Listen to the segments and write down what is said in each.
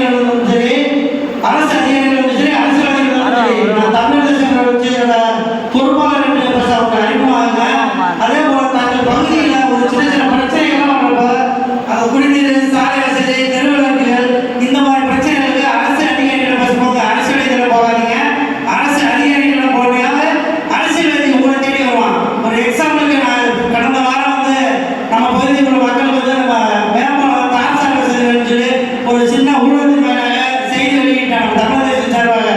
அதிகாரிகளும் சரி, அரசு அதிகாரிகளும் சரி, அரசியல்வாதிகளும் சரி, தமிழக வச்சு பொறுப்பாளர் என்று அவங்க அறிமுகமாங்க. அதே போல தங்கள் பகுதியில் ஒரு சின்ன சின்ன பிரச்சனைகள்லாம் வரப்போ அது குடிநீர், சாலை வசதி, தெருவிளக்குகள், இந்த மாதிரி பிரச்சனைகளுக்கு அரசு அதிகாரிகளை பேசும்போது அரசியல்வாதிகளை போகாதீங்க. அரசு அதிகாரிகளை போடுறீங்க, அரசியல்வாதி உங்களை தேடி வருவான். ஒரு எக்ஸாம்பிளுக்கு நான் கடந்த வாரம் நம்ம பகுதியில் உள்ள மக்கள் நம்ம மேம்பாலம் தார் சாலை வசதி சொல்லி ஒரு சின்ன ஊழல் மேலாக செய்தி வெளியிட்டாங்க. தமிழக சார்பாக,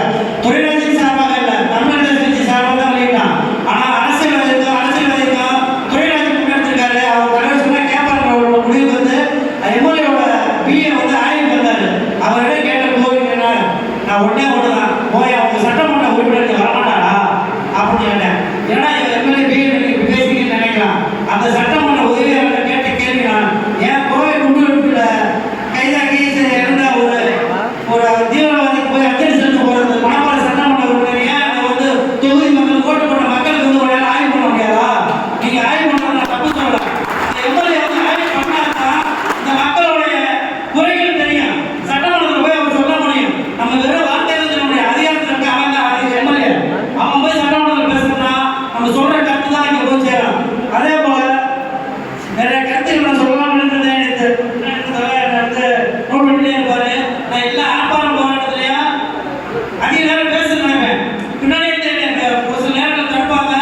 தொழிலாளர் சார்பாக இல்லை, தமிழக கட்சி சார்பாக தான் வெளியிட்டான். ஆனால் அரசியல்வாதிக்கும் தொழிலாளர் முன்னெடுத்திருக்காரு. அவர் தலைவர் சொன்னா கேட்பாங்க. முடிவு எம்எல்ஏவோட பிஏ ஆய்வு பண்ணாரு. அவரிடம் கேட்ட கோவில் நான் உடனே ஒண்ணுதான் போய் அவங்க சட்டமன்ற உறுப்பினருக்கு வரமாட்டாரா அப்படின்னு கேட்டேன். ஏன்னா எம்எல்ஏ பிஏ பேசிக்கிட்டு நினைக்கலாம். அந்த சட்டமன்ற உதவியாளர் கேட்ட கேள்வி நான் ஏன் கோவில் குண்டுல கைதாக்கி இருந்த ஒரு தீவிரவாதி போய் அஞ்சலி செலுத்த போறது மணப்பாறை சட்டமன்ற உறுப்பினர் ஏன் தொகுதி மக்கள் ஓட்டு போட்ட மக்களுக்கு ஒரு ஆய்வு பண்ண முடியாதா? நீங்க ஆய்வு பண்ண தப்பு சொல்லலாம். எம்எல்ஏ ஆய்வு பண்ணாதான் இந்த மக்களுடைய குறைகள் தெரியும். சட்டமன்றத்தில் போய் அவர் சொல்ல முடியும். நம்ம வெறும் வார்த்தையில சொல்ல முடியும். அதிகாரத்தில் இருக்க அவன் தான் எம்எல்ஏ. அவன் போய் சட்டமன்றத்தில் பேசுனா நம்ம சொல்ற கருத்து தான் இங்க போய் சேரும். அதே போல நிறைய கருத்துக்கள் நான் சொல்லலாம் நோட் பண்ணிட்டே இருப்பாரு. நான் எல்லா ஆர்ப்பாட்டம் போராட்டத்திலையா அதிக நேரம் பேச நினைப்பேன். பின்னாடி ஒரு சில நேரத்தில் தடுப்பாங்க.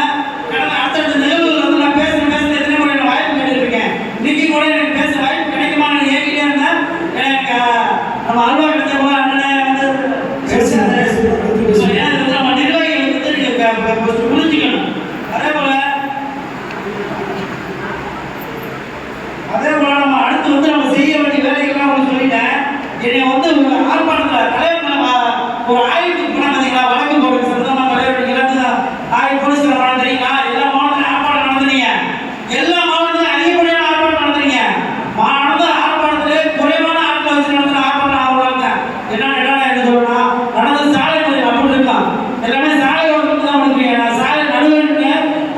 கடந்த அடுத்தடுத்த நிகழ்வுகள் நான் பேச எத்தனை முறை நான் வாய்ப்பு கேட்டுருக்கேன். இன்னைக்கு கூட எனக்கு பேச வாய்ப்பு கிடைக்குமான்னு ஏங்கிட்டே இருந்தேன். எனக்கு நம்ம அல்வா கிடைச்ச போல அண்ணனே நம்ம நிர்வாகிகள் புரிஞ்சுக்கணும். அதே போல நம்ம அடுத்து நம்ம செய்ய வேண்டிய வேலைகள்லாம் சொல்லிட்டேன். என்னை ஆர்ப்பாட்டத்தில் தலைவர் ஒரு ஆய்வுக்கு போனா பார்த்தீங்களா, வழக்கு போடுறது சம்பந்தமா தலைவர் ஆய்வு போலீஸ்கார பணம் தெரியுங்களா? எல்லா மாவட்டத்திலும் ஆர்ப்பாட்டம் நடந்துறீங்க. எல்லா மாவட்டத்திலும் அதிகப்படியான ஆர்ப்பாட்டம் நடந்துறீங்க. ஆர்ப்பாட்டத்திலே குறைவான ஆட்கள் வச்சு நடத்துற ஆர்ப்பாட்டம் ஆகுறாங்க. என்ன சொல்லணும், நடந்த சாலை அப்படி இருக்கான். எல்லாமே சாலையோட தான் பண்ணுறீங்க. நான் சாலை நடுவே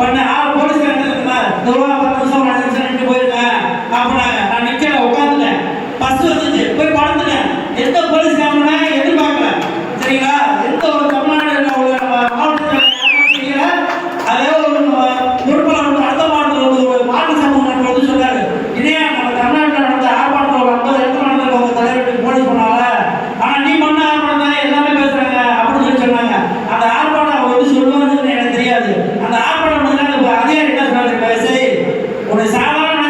பண்ண போலீஸ்காரங்க 10 நிமிஷம் போயிருக்கேன் அப்படின்னாங்க. நான் நிக்கல, உட்காந்துட்டேன். பஸ் வந்துச்சு, போய் படுத்துட்டேன். எந்த போலீஸ் காரணம்னா எதிர்பார்க்கல. சரிங்களா? எந்த ஒரு தமிழ்நாடு மாவட்டத்தில் செய்யல. அதே ஒரு பொறுப்பாளர் அடுத்த மாவட்டத்தில் ஒரு மாட்டு சமூகம் சொன்னாரு, இதே நம்ம தமிழ்நாட்டில் நடந்த ஆர்ப்பாட்டத்தில் ஒரு 50 இடத்துல நடந்த தலைவருக்கு போலீஸ் பண்ணால, ஆனா நீ பண்ண ஆர்ப்பாட்டம் தான் எல்லாமே பேசுறாங்க அப்படின்னு சொன்னாங்க. அந்த ஆர்ப்பாட்டம் அவங்க சொல்லுவாங்கன்னு எனக்கு தெரியாது. அந்த ஆர்ப்பாட்டம் அதிகாரி என்ன சொல்றாரு, சரி ஒரு சாதாரண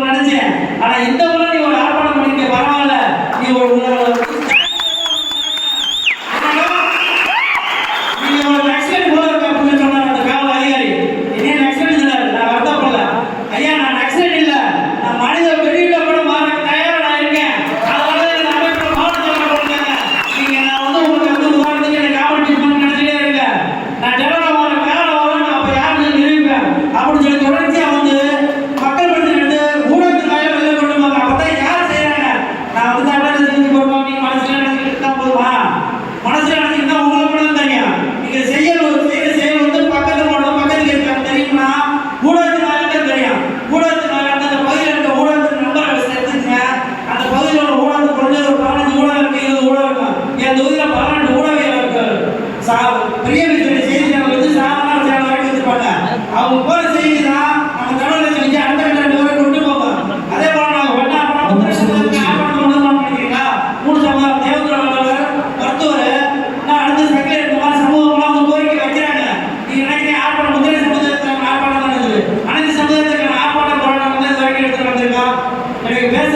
நினைச்சேன். ஆனா இந்த முறை நீ ஒரு ஆர்ப்பாட்டம் பண்ணிக்க பரவாயில்ல. நீ ஒரு நக்சலைட் போல இருக்க அப்படின்னு சொன்னார் அந்த காவல் அதிகாரி. என்ன நக்சலைட் சொன்னாரு? நான் வருத்தப்படல ஐயா, நான் நக்சலைட் இல்ல, நான் மனித வெளியில கூட மாற தயாரா நான் இருக்கேன். அதனால இந்த அமைப்புல மாவட்டத்தில் போட்டுருக்காங்க. நீங்க நான் உங்களுக்கு உதாரணத்துக்கு எனக்கு காவல் டிபார்ட்மெண்ட் நினைச்சிட்டே இருக்க. நான் டெவலப் ஆகிற காலம் வரும், நான் அப்ப யாருன்னு நிரூபிப்பேன் அப்படின்னு சொல்லி தொடர்ச்சியா மக்கள் பிரச்சனை ஊடகத்து மேல வெளில கொண்டு போங்க. அப்பதான் யார் செய்யறாங்க? நான் தமிழக செஞ்சு போடுவோம். நீங்க மனசுல நினைச்சுட்டு தான் போதுமா? மனசுல நினைச்சுட்டு தான் உங்களுக்கு மட்டும் தெரியும். நீங்க செயல் பக்கத்துல போடுறது பக்கத்துக்கு இருக்காங்க தெரியுமா? ஊடகத்து மேல தெரியும். ஊடகத்து மேல அந்த பகுதியில் இருக்க ஊடகத்து நம்பரை எடுத்துங்க. அந்த பகுதியில் உள்ள ஊடகத்து கொண்டு ஒரு 15 ஊடகம் இருக்கு, 20 ஊடகம் இருக்கும். என் தொகுதியில் 12 ஊடகம் இருக்கு. பெரிய செய்தி சாதாரண சேனல் வரைக்கும் வச்சிருப்பாங்க. அவங்க போற செய்தி தான் நம்ம தமிழக செஞ்சு அடுத்த கட்ட வரை கொண்டு போவோம். அதே போல நாங்கள் பண்ணிக்கிறீங்களா? 3 சமூகம் தேவதுர மருத்துவர் அடுத்த செகண்ட் இந்த மாதிரி சமூகம்லாம் கோரிக்கை வைக்கிறாங்க. நீங்க நினைக்கிறீங்க ஆர்ப்பாட்டம் முத்திரை சமுதாயத்தில் ஆர்ப்பாட்டம் நடந்தது. அனைத்து சமுதாயத்துக்கு ஆர்ப்பாட்டம் போராட்டம் தான் இது வரைக்கும் எடுத்துட்டு வந்திருக்கோம். எனக்கு பேச